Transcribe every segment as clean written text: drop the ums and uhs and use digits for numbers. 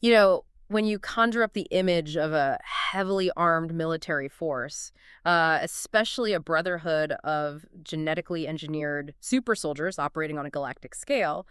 You know, when you conjure up the image of a heavily armed military force, especially a brotherhood of genetically engineered super soldiers operating on a galactic scale,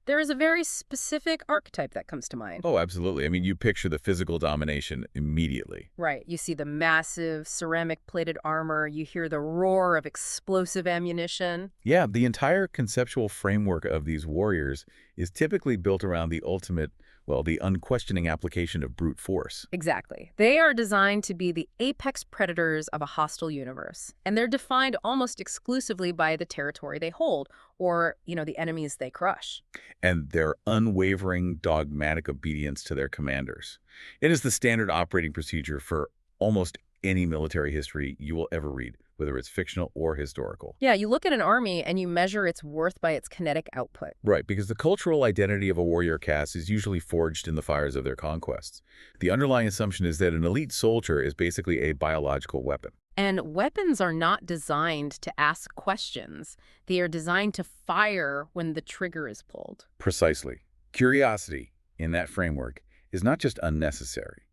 there is a very specific archetype that comes to mind. Oh, absolutely. I mean, you picture the physical domination immediately. Right. You see the massive ceramic plated armor, you hear the roar of explosive ammunition. Yeah, the entire conceptual framework of these warriors is typically built around the ultimate, well, the unquestioning application of brute force. Exactly. They are designed to be the apex predators of a hostile universe, and they're defined almost exclusively by the territory they hold or, the enemies they crush. And their unwavering, dogmatic obedience to their commanders. It is the standard operating procedure for almost any military history you will ever read, whether it's fictional or historical. Yeah, you look at an army and you measure its worth by its kinetic output. Right, because the cultural identity of a warrior caste is usually forged in the fires of their conquests. The underlying assumption is that an elite soldier is basically a biological weapon. And weapons are not designed to ask questions. They are designed to fire when the trigger is pulled. Precisely. Curiosity, in that framework, is not just unnecessary.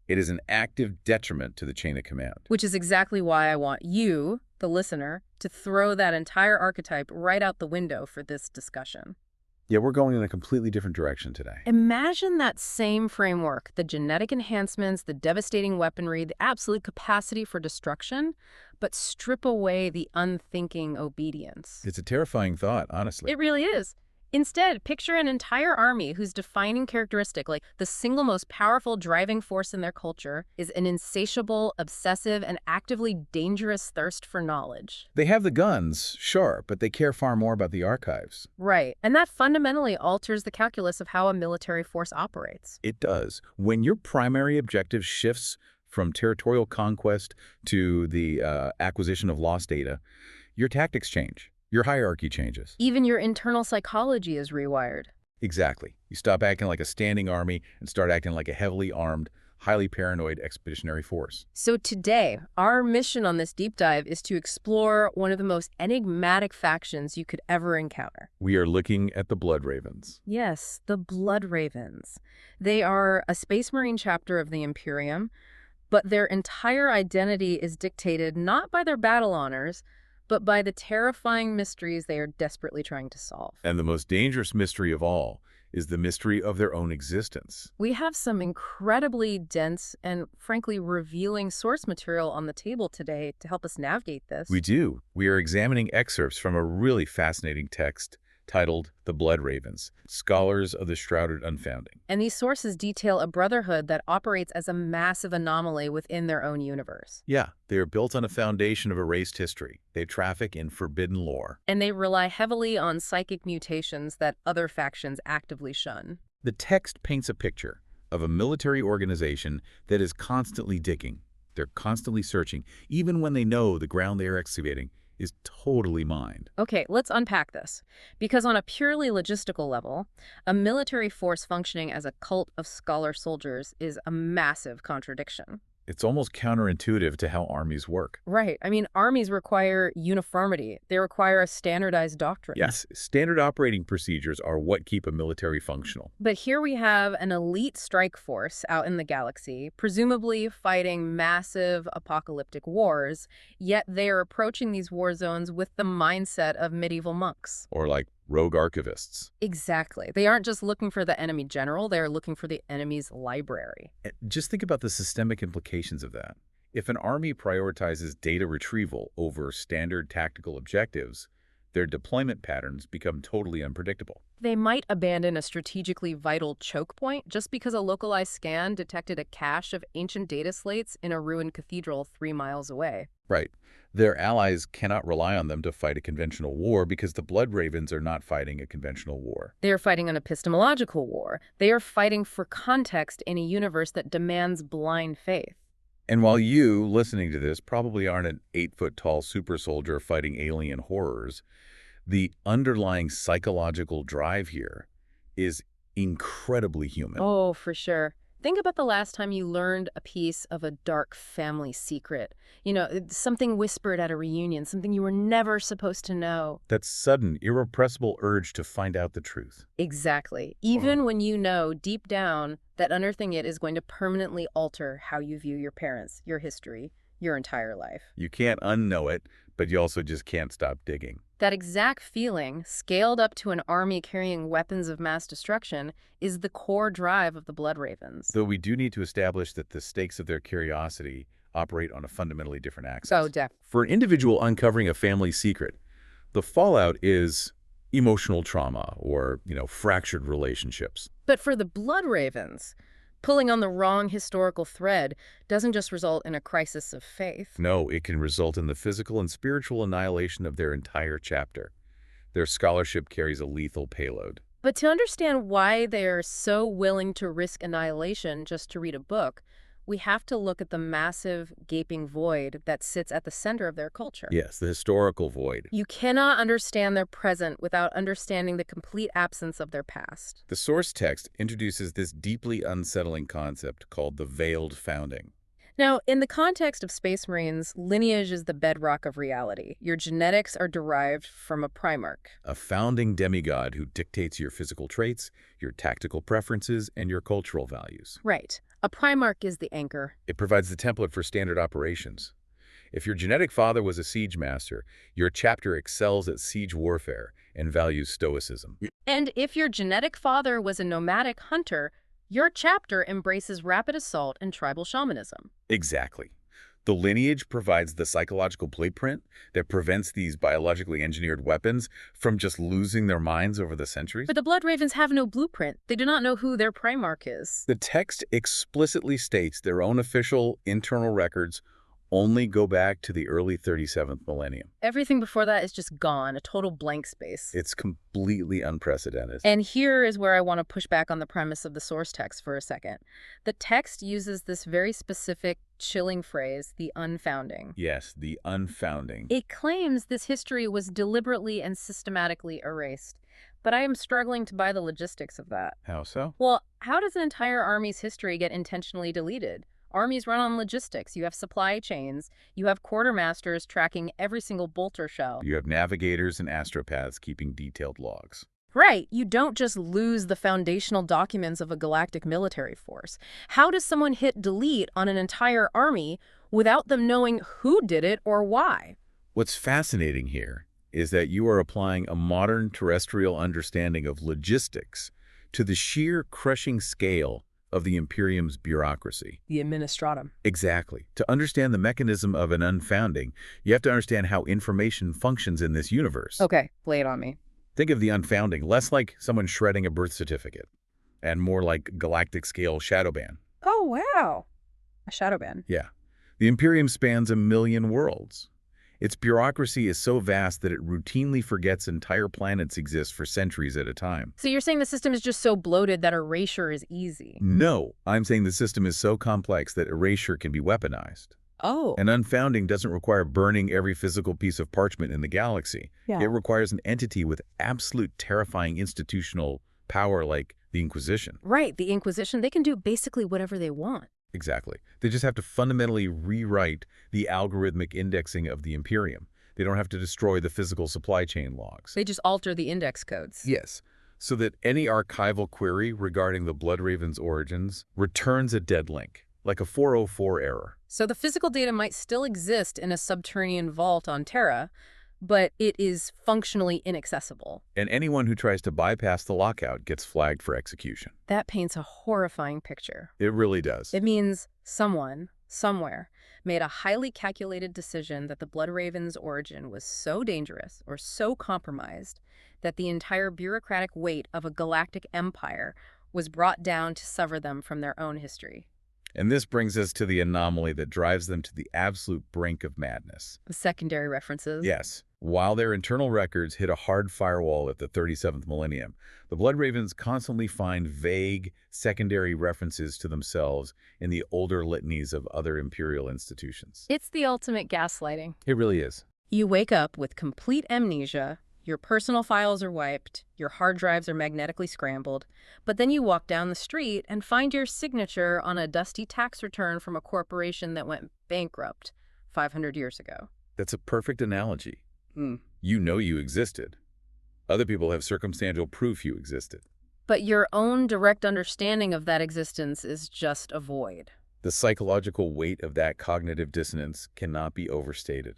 It is an active detriment to the chain of command. Which is exactly why I want you, the listener, to throw that entire archetype right out the window for this discussion. Yeah, we're going in a completely different direction today. Imagine that same framework, the genetic enhancements, the devastating weaponry, the absolute capacity for destruction, but strip away the unthinking obedience. It's a terrifying thought, honestly. It really is. Instead, picture an entire army whose defining characteristic, like the single most powerful driving force in their culture, is an insatiable, obsessive, and actively dangerous thirst for knowledge. They have the guns, sure, but they care far more about the archives. Right. And that fundamentally alters the calculus of how a military force operates. It does. When your primary objective shifts from territorial conquest to the acquisition of lost data, your tactics change. Your hierarchy changes. Even your internal psychology is rewired. Exactly. You stop acting like a standing army and start acting like a heavily armed, highly paranoid expeditionary force. So today, our mission on this deep dive is to explore one of the most enigmatic factions you could ever encounter. We are looking at the Blood Ravens. Yes, the Blood Ravens. They are a Space Marine chapter of the Imperium, but their entire identity is dictated not by their battle honors, but by the terrifying mysteries they are desperately trying to solve. And the most dangerous mystery of all is the mystery of their own existence. We have some incredibly dense and, frankly, revealing source material on the table today to help us navigate this. We do. We are examining excerpts from a really fascinating text titled The Blood Ravens, Scholars of the Shrouded Unfounding. And these sources detail a brotherhood that operates as a massive anomaly within their own universe. Yeah, they are built on a foundation of erased history. They traffic in forbidden lore. And they rely heavily on psychic mutations that other factions actively shun. The text paints a picture of a military organization that is constantly digging. They're constantly searching, even when they know the ground they are excavating is totally mined. Okay, let's unpack this. Because on a purely logistical level, a military force functioning as a cult of scholar soldiers is a massive contradiction. It's almost counterintuitive to how armies work. Right. I mean, armies require uniformity. They require a standardized doctrine. Yes, standard operating procedures are what keep a military functional. But here we have an elite strike force out in the galaxy, presumably fighting massive apocalyptic wars, yet they are approaching these war zones with the mindset of medieval monks. Or like rogue archivists. Exactly. They aren't just looking for the enemy general, they're looking for the enemy's library. Just think about the systemic implications of that. If an army prioritizes data retrieval over standard tactical objectives, their deployment patterns become totally unpredictable. They might abandon a strategically vital choke point just because a localized scan detected a cache of ancient data slates in a ruined cathedral 3 miles away. Right. Their allies cannot rely on them to fight a conventional war because the Blood Ravens are not fighting a conventional war. They are fighting an epistemological war. They are fighting for context in a universe that demands blind faith. And while you, listening to this, probably aren't an 8-foot-tall super soldier fighting alien horrors, the underlying psychological drive here is incredibly human. Oh, for sure. Think about the last time you learned a piece of a dark family secret. Something whispered at a reunion, something you were never supposed to know. That sudden, irrepressible urge to find out the truth. Exactly. Even when you know deep down that unearthing it is going to permanently alter how you view your parents, your history, your entire life. You can't unknow it, but you also just can't stop digging. That exact feeling, scaled up to an army carrying weapons of mass destruction, is the core drive of the Blood Ravens. Though we do need to establish that the stakes of their curiosity operate on a fundamentally different axis. Oh, definitely. For an individual uncovering a family secret, the fallout is emotional trauma or, fractured relationships. But for the Blood Ravens, pulling on the wrong historical thread doesn't just result in a crisis of faith. No, it can result in the physical and spiritual annihilation of their entire chapter. Their scholarship carries a lethal payload. But to understand why they are so willing to risk annihilation just to read a book, we have to look at the massive, gaping void that sits at the center of their culture. Yes, the historical void. You cannot understand their present without understanding the complete absence of their past. The source text introduces this deeply unsettling concept called the veiled founding. Now, in the context of Space Marines, lineage is the bedrock of reality. Your genetics are derived from a Primarch. A founding demigod who dictates your physical traits, your tactical preferences, and your cultural values. Right. A Primarch is the anchor. It provides the template for standard operations. If your genetic father was a siege master, your chapter excels at siege warfare and values stoicism. And if your genetic father was a nomadic hunter, your chapter embraces rapid assault and tribal shamanism. Exactly. The lineage provides the psychological blueprint that prevents these biologically engineered weapons from just losing their minds over the centuries. But the Blood Ravens have no blueprint. They do not know who their Primarch is. The text explicitly states their own official internal records only go back to the early 37th millennium. Everything before that is just gone, a total blank space. It's completely unprecedented. And here is where I want to push back on the premise of the source text for a second. The text uses this very specific, chilling phrase, the unfounding. Yes, the unfounding. It claims this history was deliberately and systematically erased. But I am struggling to buy the logistics of that. How so? Well, how does an entire army's history get intentionally deleted? Armies run on logistics. You have supply chains. You have quartermasters tracking every single bolt or shell. You have navigators and astropaths keeping detailed logs. Right. You don't just lose the foundational documents of a galactic military force. How does someone hit delete on an entire army without them knowing who did it or why? What's fascinating here is that you are applying a modern terrestrial understanding of logistics to the sheer crushing scale of the Imperium's bureaucracy. The administratum. Exactly. To understand the mechanism of an unfounding, you have to understand how information functions in this universe. Okay, lay it on me. Think of the unfounding less like someone shredding a birth certificate and more like galactic-scale shadow ban. Oh, wow. A shadow ban. Yeah. The Imperium spans 1 million worlds. Its bureaucracy is so vast that it routinely forgets entire planets exist for centuries at a time. So you're saying the system is just so bloated that erasure is easy? No, I'm saying the system is so complex that erasure can be weaponized. Oh. An unfounding doesn't require burning every physical piece of parchment in the galaxy. Yeah. It requires an entity with absolute terrifying institutional power like the Inquisition. Right, the Inquisition, they can do basically whatever they want. Exactly. They just have to fundamentally rewrite the algorithmic indexing of the Imperium. They don't have to destroy the physical supply chain logs. They just alter the index codes. Yes, so that any archival query regarding the Blood Raven's origins returns a dead link, like a 404 error. So the physical data might still exist in a subterranean vault on Terra, but it is functionally inaccessible. And anyone who tries to bypass the lockout gets flagged for execution. That paints a horrifying picture. It really does. It means someone, somewhere, made a highly calculated decision that the Blood Raven's origin was so dangerous or so compromised that the entire bureaucratic weight of a galactic empire was brought down to sever them from their own history. And this brings us to the anomaly that drives them to the absolute brink of madness. The secondary references? Yes. While their internal records hit a hard firewall at the 37th millennium, the Blood Ravens constantly find vague, secondary references to themselves in the older litanies of other imperial institutions. It's the ultimate gaslighting. It really is. You wake up with complete amnesia. Your personal files are wiped, your hard drives are magnetically scrambled, but then you walk down the street and find your signature on a dusty tax return from a corporation that went bankrupt 500 years ago. That's a perfect analogy. Hmm. You know you existed. Other people have circumstantial proof you existed. But your own direct understanding of that existence is just a void. The psychological weight of that cognitive dissonance cannot be overstated.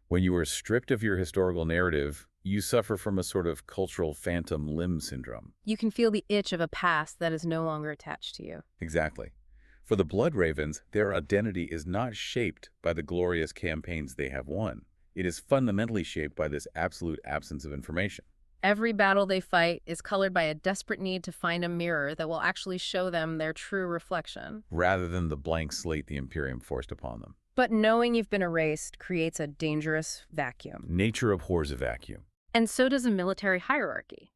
When you are stripped of your historical narrative, you suffer from a sort of cultural phantom limb syndrome. You can feel the itch of a past that is no longer attached to you. Exactly. For the Blood Ravens, their identity is not shaped by the glorious campaigns they have won. It is fundamentally shaped by this absolute absence of information. Every battle they fight is colored by a desperate need to find a mirror that will actually show them their true reflection. Rather than the blank slate the Imperium forced upon them. But knowing you've been erased creates a dangerous vacuum. Nature abhors a vacuum. And so does a military hierarchy.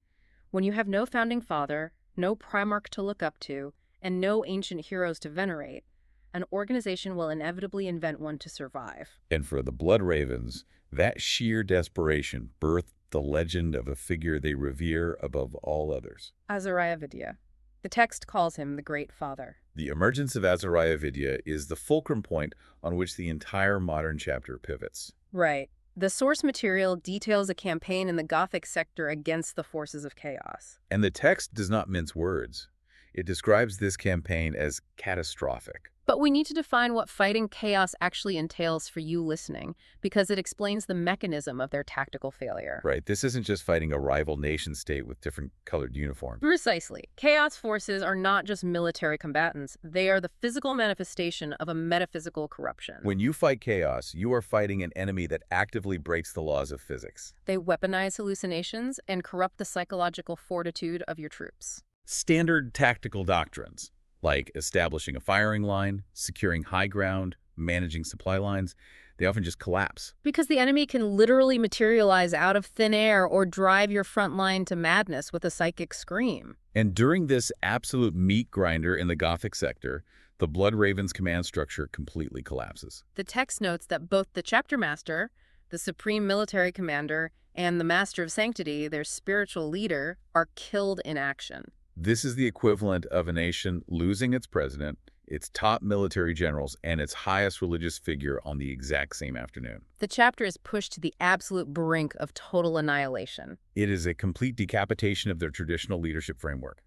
When you have no founding father, no primarch to look up to, and no ancient heroes to venerate, an organization will inevitably invent one to survive. And for the Blood Ravens, that sheer desperation birthed the legend of a figure they revere above all others. Azariah Vidya. The text calls him the Great Father. The emergence of Azariah Vidya is the fulcrum point on which the entire modern chapter pivots. Right. The source material details a campaign in the Gothic sector against the forces of chaos. And the text does not mince words. It describes this campaign as catastrophic. But we need to define what fighting chaos actually entails for you listening, because it explains the mechanism of their tactical failure. Right, this isn't just fighting a rival nation-state with different colored uniforms. Precisely. Chaos forces are not just military combatants. They are the physical manifestation of a metaphysical corruption. When you fight chaos, you are fighting an enemy that actively breaks the laws of physics. They weaponize hallucinations and corrupt the psychological fortitude of your troops. Standard tactical doctrines, like establishing a firing line, securing high ground, managing supply lines, they often just collapse. Because the enemy can literally materialize out of thin air or drive your front line to madness with a psychic scream. And during this absolute meat grinder in the Gothic sector, the Blood Ravens command structure completely collapses. The text notes that both the chapter master, the supreme military commander, and the master of sanctity, their spiritual leader, are killed in action. This is the equivalent of a nation losing its president, its top military generals, and its highest religious figure on the exact same afternoon. The chapter is pushed to the absolute brink of total annihilation. It is a complete decapitation of their traditional leadership framework.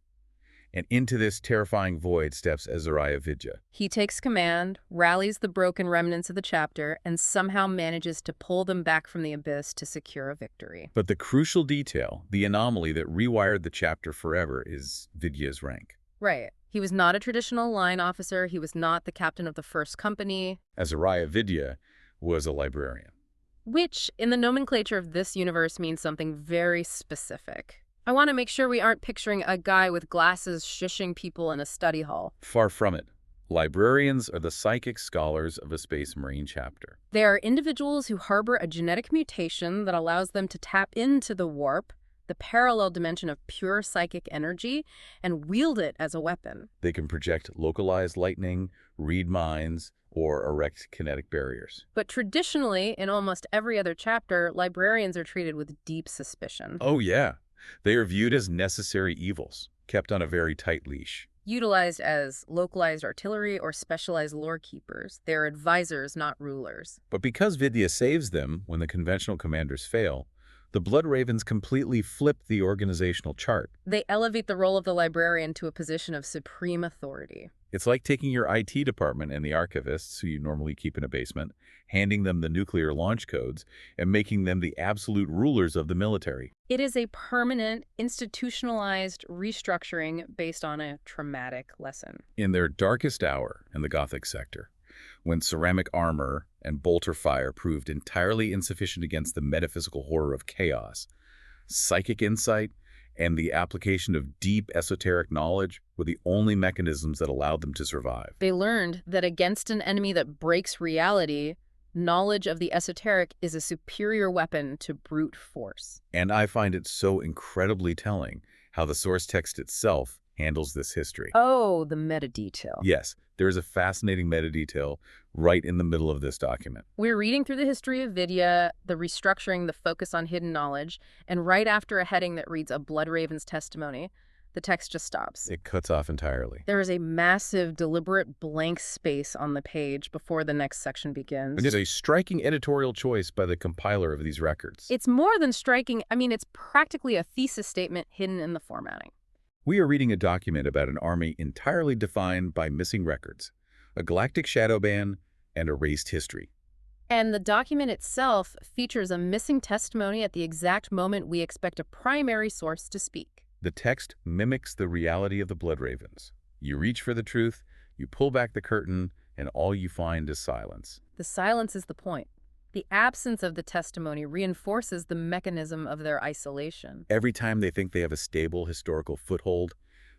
And into this terrifying void steps Azariah Vidya. He takes command, rallies the broken remnants of the chapter, and somehow manages to pull them back from the abyss to secure a victory. But the crucial detail, the anomaly that rewired the chapter forever, is Vidya's rank. Right. He was not a traditional line officer. He was not the captain of the first company. Azariah Vidya was a librarian. Which, in the nomenclature of this universe, means something very specific. I want to make sure we aren't picturing a guy with glasses shushing people in a study hall. Far from it. Librarians are the psychic scholars of a Space Marine chapter. They are individuals who harbor a genetic mutation that allows them to tap into the warp, the parallel dimension of pure psychic energy, and wield it as a weapon. They can project localized lightning, read minds, or erect kinetic barriers. But traditionally, in almost every other chapter, librarians are treated with deep suspicion. Oh yeah. They are viewed as necessary evils, kept on a very tight leash. Utilized as localized artillery or specialized lore keepers, they are advisors, not rulers. But because Vidya saves them when the conventional commanders fail, the Blood Ravens completely flip the organizational chart. They elevate the role of the librarian to a position of supreme authority. It's like taking your IT department and the archivists, who you normally keep in a basement, handing them the nuclear launch codes, and making them the absolute rulers of the military. It is a permanent, institutionalized restructuring based on a traumatic lesson. In their darkest hour in the Gothic sector, when ceramic armor and bolter fire proved entirely insufficient against the metaphysical horror of chaos, psychic insight and the application of deep esoteric knowledge were the only mechanisms that allowed them to survive. They learned that against an enemy that breaks reality, knowledge of the esoteric is a superior weapon to brute force. And I find it so incredibly telling how the source text itself handles this history. Oh, the meta detail. Yes, There is a fascinating meta detail right in the middle of this document. We're reading through the history of Vidya, the restructuring, the focus on hidden knowledge, and right after a heading that reads a Blood Raven's testimony, the text just stops. It cuts off entirely. There is a massive, deliberate blank space on the page before the next section begins. It is a striking editorial choice by the compiler of these records. It's more than striking. I mean, it's practically a thesis statement hidden in the formatting. We are reading a document about an army entirely defined by missing records, a galactic shadow ban, and erased history. And the document itself features a missing testimony at the exact moment we expect a primary source to speak. The text mimics the reality of the Blood Ravens. You reach for the truth, you pull back the curtain, and all you find is silence. The silence is the point. The absence of the testimony reinforces the mechanism of their isolation. Every time they think they have a stable historical foothold,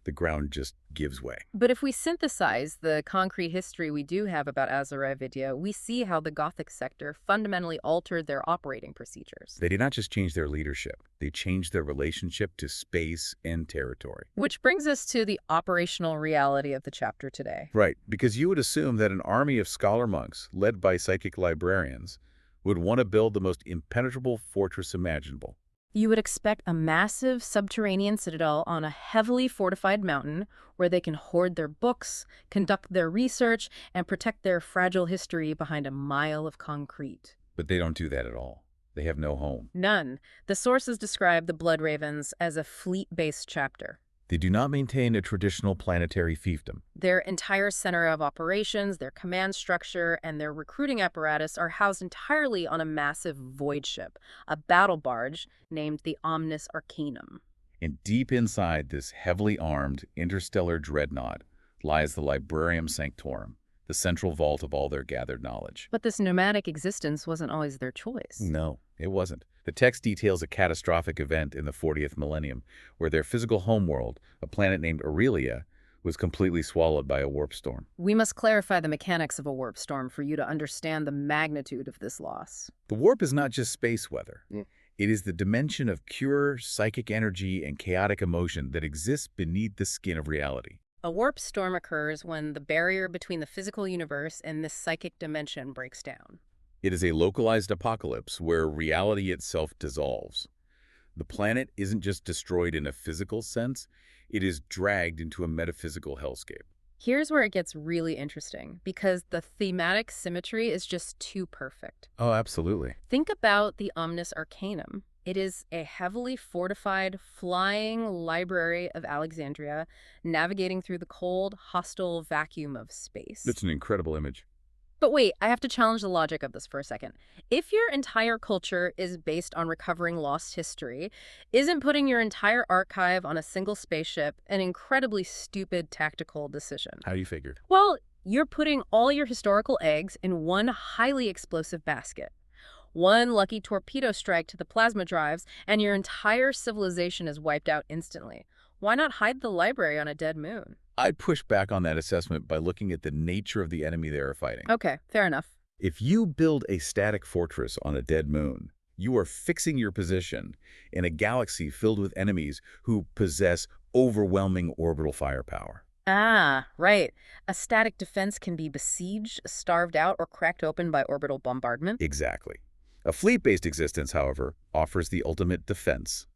the ground just gives way. But if we synthesize the concrete history we do have about Azariah Vidya, we see how the Gothic sector fundamentally altered their operating procedures. They did not just change their leadership, they changed their relationship to space and territory. Which brings us to the operational reality of the chapter today. Right, because you would assume that an army of scholar monks, led by psychic librarians, would want to build the most impenetrable fortress imaginable. You would expect a massive subterranean citadel on a heavily fortified mountain where they can hoard their books, conduct their research, and protect their fragile history behind a mile of concrete. But they don't do that at all. They have no home. None. The sources describe the Blood Ravens as a fleet-based chapter. They do not maintain a traditional planetary fiefdom. Their entire center of operations, their command structure, and their recruiting apparatus are housed entirely on a massive void ship, a battle barge named the Omnis Arcanum. And deep inside this heavily armed interstellar dreadnought lies the Librarium Sanctorum, the central vault of all their gathered knowledge. But this nomadic existence wasn't always their choice. No, it wasn't. The text details a catastrophic event in the 40th millennium where their physical homeworld, a planet named Aurelia, was completely swallowed by a warp storm. We must clarify the mechanics of a warp storm for you to understand the magnitude of this loss. The warp is not just space weather. It is the dimension of pure psychic energy and chaotic emotion that exists beneath the skin of reality. A warp storm occurs when the barrier between the physical universe and this psychic dimension breaks down. It is a localized apocalypse where reality itself dissolves. The planet isn't just destroyed in a physical sense, it is dragged into a metaphysical hellscape. Here's where it gets really interesting, because the thematic symmetry is just too perfect. Oh, absolutely. Think about the Omnis Arcanum. It is a heavily fortified, flying library of Alexandria, navigating through the cold, hostile vacuum of space. That's an incredible image. But wait, I have to challenge the logic of this for a second. If your entire culture is based on recovering lost history, isn't putting your entire archive on a single spaceship an incredibly stupid tactical decision? How do you figure? Well, you're putting all your historical eggs in one highly explosive basket. One lucky torpedo strike to the plasma drives, and your entire civilization is wiped out instantly. Why not hide the library on a dead moon? I'd push back on that assessment by looking at the nature of the enemy they are fighting. Okay, fair enough. If you build a static fortress on a dead moon, you are fixing your position in a galaxy filled with enemies who possess overwhelming orbital firepower. Ah, right. A static defense can be besieged, starved out, or cracked open by orbital bombardment. Exactly. A fleet-based existence, however, offers the ultimate defense,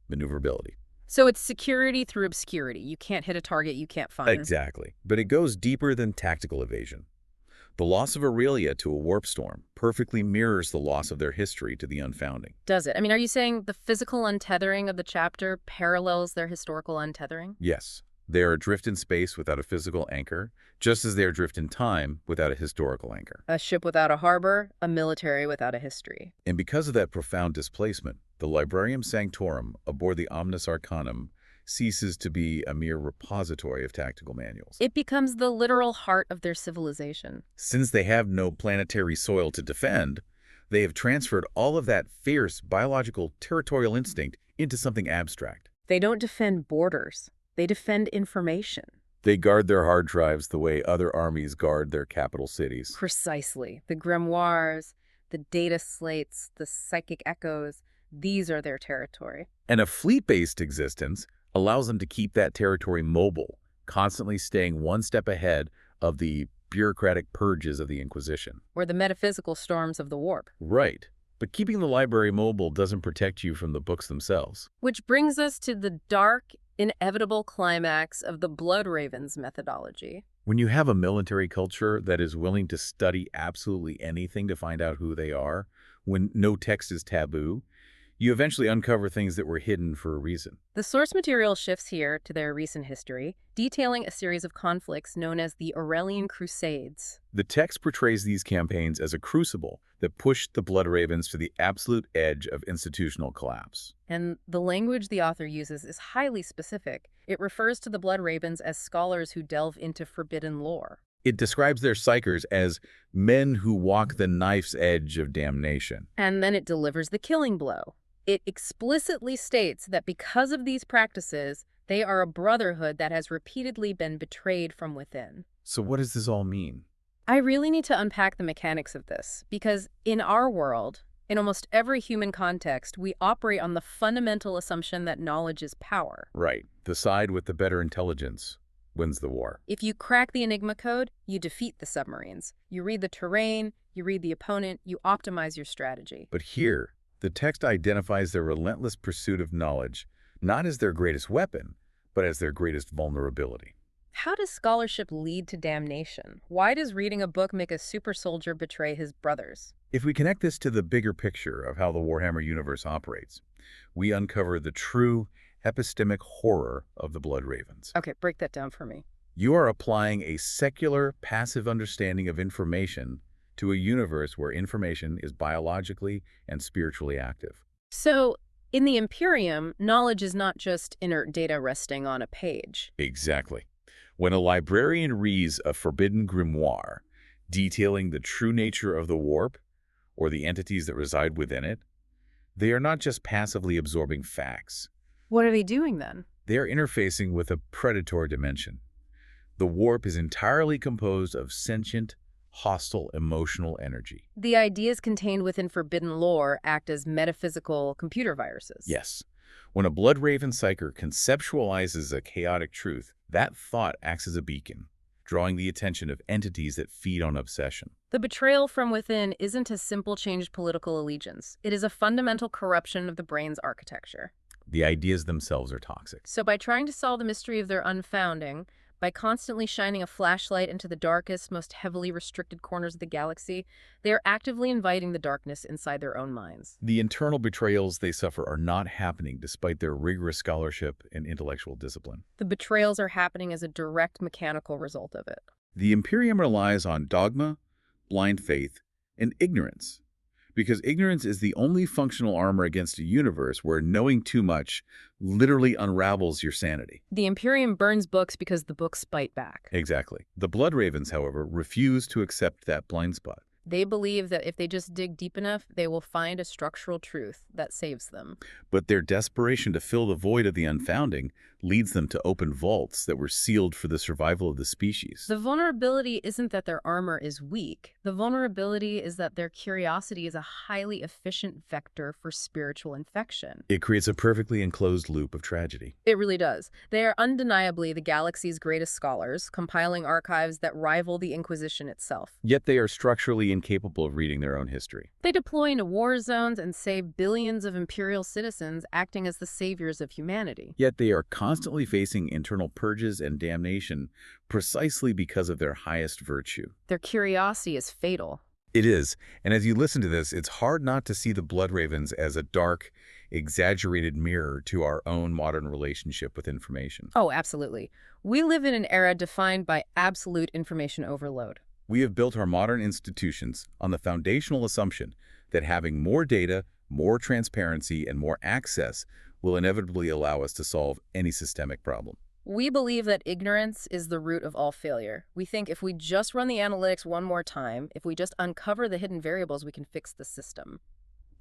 maneuverability. So it's security through obscurity. You can't hit a target you can't find. Exactly. But it goes deeper than tactical evasion. The loss of Aurelia to a warp storm perfectly mirrors the loss of their history to the Unfounding. Does it? I mean, are you saying the physical untethering of the chapter parallels their historical untethering? Yes. They are adrift in space without a physical anchor, just as they are adrift in time without a historical anchor. A ship without a harbor, a military without a history. And because of that profound displacement, the Librarium Sanctorum aboard the Omnis Arcanum ceases to be a mere repository of tactical manuals. It becomes the literal heart of their civilization. Since they have no planetary soil to defend, they have transferred all of that fierce biological territorial instinct into something abstract. They don't defend borders. They defend information. They guard their hard drives the way other armies guard their capital cities. Precisely. The grimoires, the data slates, the psychic echoes, these are their territory. And a fleet-based existence allows them to keep that territory mobile, constantly staying one step ahead of the bureaucratic purges of the Inquisition. Or the metaphysical storms of the warp. Right. But keeping the library mobile doesn't protect you from the books themselves. Which brings us to the dark, inevitable climax of the Blood Ravens methodology. When you have a military culture that is willing to study absolutely anything to find out who they are, when no text is taboo, you eventually uncover things that were hidden for a reason. The source material shifts here to their recent history, detailing a series of conflicts known as the Aurelian Crusades. The text portrays these campaigns as a crucible that pushed the Blood Ravens to the absolute edge of institutional collapse. And the language the author uses is highly specific. It refers to the Blood Ravens as scholars who delve into forbidden lore. It describes their psychers as men who walk the knife's edge of damnation. And then it delivers the killing blow. It explicitly states that because of these practices, they are a brotherhood that has repeatedly been betrayed from within. So what does this all mean? I really need to unpack the mechanics of this, because in our world, in almost every human context, we operate on the fundamental assumption that knowledge is power. Right. The side with the better intelligence wins the war. If you crack the Enigma code, you defeat the submarines. You read the terrain, you read the opponent, you optimize your strategy. But here, the text identifies their relentless pursuit of knowledge, not as their greatest weapon, but as their greatest vulnerability. How does scholarship lead to damnation? Why does reading a book make a super soldier betray his brothers? If we connect this to the bigger picture of how the Warhammer universe operates, we uncover the true epistemic horror of the Blood Ravens. Okay, break that down for me. You are applying a secular, passive understanding of information to a universe where information is biologically and spiritually active. So, in the Imperium, knowledge is not just inert data resting on a page. Exactly. When a librarian reads a forbidden grimoire detailing the true nature of the warp or the entities that reside within it, they are not just passively absorbing facts. What are they doing then? They are interfacing with a predatory dimension. The warp is entirely composed of sentient, hostile emotional energy. The ideas contained within forbidden lore act as metaphysical computer viruses. Yes. When a Blood Raven psyker conceptualizes a chaotic truth, that thought acts as a beacon, drawing the attention of entities that feed on obsession. The betrayal from within isn't a simple changed political allegiance. It is a fundamental corruption of the brain's architecture. The ideas themselves are toxic. So by trying to solve the mystery of their unfounding, by constantly shining a flashlight into the darkest, most heavily restricted corners of the galaxy, they are actively inviting the darkness inside their own minds. The internal betrayals they suffer are not happening despite their rigorous scholarship and intellectual discipline. The betrayals are happening as a direct mechanical result of it. The Imperium relies on dogma, blind faith, and ignorance, because ignorance is the only functional armor against a universe where knowing too much literally unravels your sanity. The Imperium burns books because the books bite back. Exactly. The Blood Ravens, however, refuse to accept that blind spot. They believe that if they just dig deep enough, they will find a structural truth that saves them. But their desperation to fill the void of the unfounding leads them to open vaults that were sealed for the survival of the species. The vulnerability isn't that their armor is weak. The vulnerability is that their curiosity is a highly efficient vector for spiritual infection. It creates a perfectly enclosed loop of tragedy. It really does. They are undeniably the galaxy's greatest scholars, compiling archives that rival the Inquisition itself. Yet they are structurally incapable of reading their own history. They deploy into war zones and save billions of Imperial citizens, acting as the saviors of humanity. Yet they are constantly facing internal purges and damnation precisely because of their highest virtue. Their curiosity is fatal. It is, and as you listen to this, it's hard not to see the Blood Ravens as a dark, exaggerated mirror to our own modern relationship with information. Oh, absolutely. We live in an era defined by absolute information overload. We have built our modern institutions on the foundational assumption that having more data, more transparency, and more access will inevitably allow us to solve any systemic problem. We believe that ignorance is the root of all failure. We think if we just run the analytics one more time, if we just uncover the hidden variables, we can fix the system.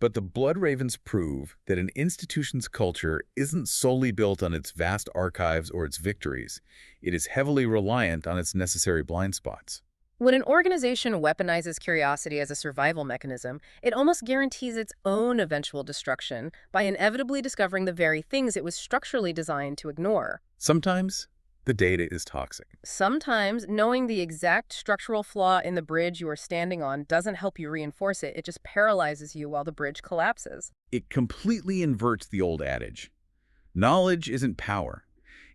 But the Blood Ravens prove that an institution's culture isn't solely built on its vast archives or its victories. It is heavily reliant on its necessary blind spots. When an organization weaponizes curiosity as a survival mechanism, it almost guarantees its own eventual destruction by inevitably discovering the very things it was structurally designed to ignore. Sometimes, The data is toxic. Sometimes knowing the exact structural flaw in the bridge you are standing on doesn't help you reinforce it. It just paralyzes you while the bridge collapses. It completely inverts the old adage. Knowledge isn't power.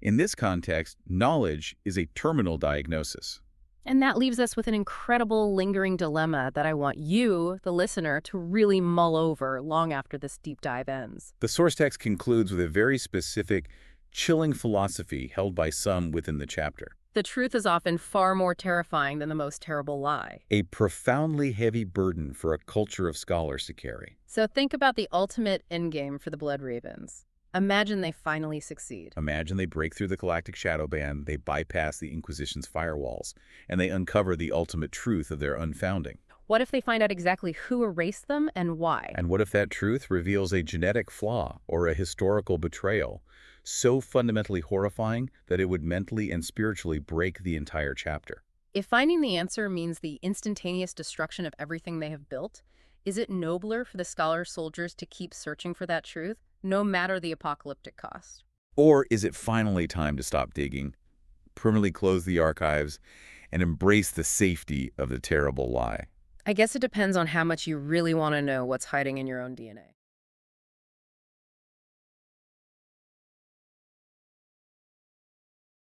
In this context, knowledge is a terminal diagnosis. And that leaves us with an incredible lingering dilemma that I want you, the listener, to really mull over long after this deep dive ends. The source text concludes with a very specific, chilling philosophy held by some within the chapter. The truth is often far more terrifying than the most terrible lie. A profoundly heavy burden for a culture of scholars to carry. So think about the ultimate endgame for the Blood Ravens. Imagine they finally succeed. Imagine they break through the galactic shadow band, they bypass the Inquisition's firewalls, and they uncover the ultimate truth of their unfounding. What if they find out exactly who erased them and why? And what if that truth reveals a genetic flaw or a historical betrayal so fundamentally horrifying that it would mentally and spiritually break the entire chapter? If finding the answer means the instantaneous destruction of everything they have built, is it nobler for the scholar soldiers to keep searching for that truth, no matter the apocalyptic cost? Or is it finally time to stop digging, permanently close the archives, and embrace the safety of the terrible lie? I guess it depends on how much you really want to know what's hiding in your own DNA.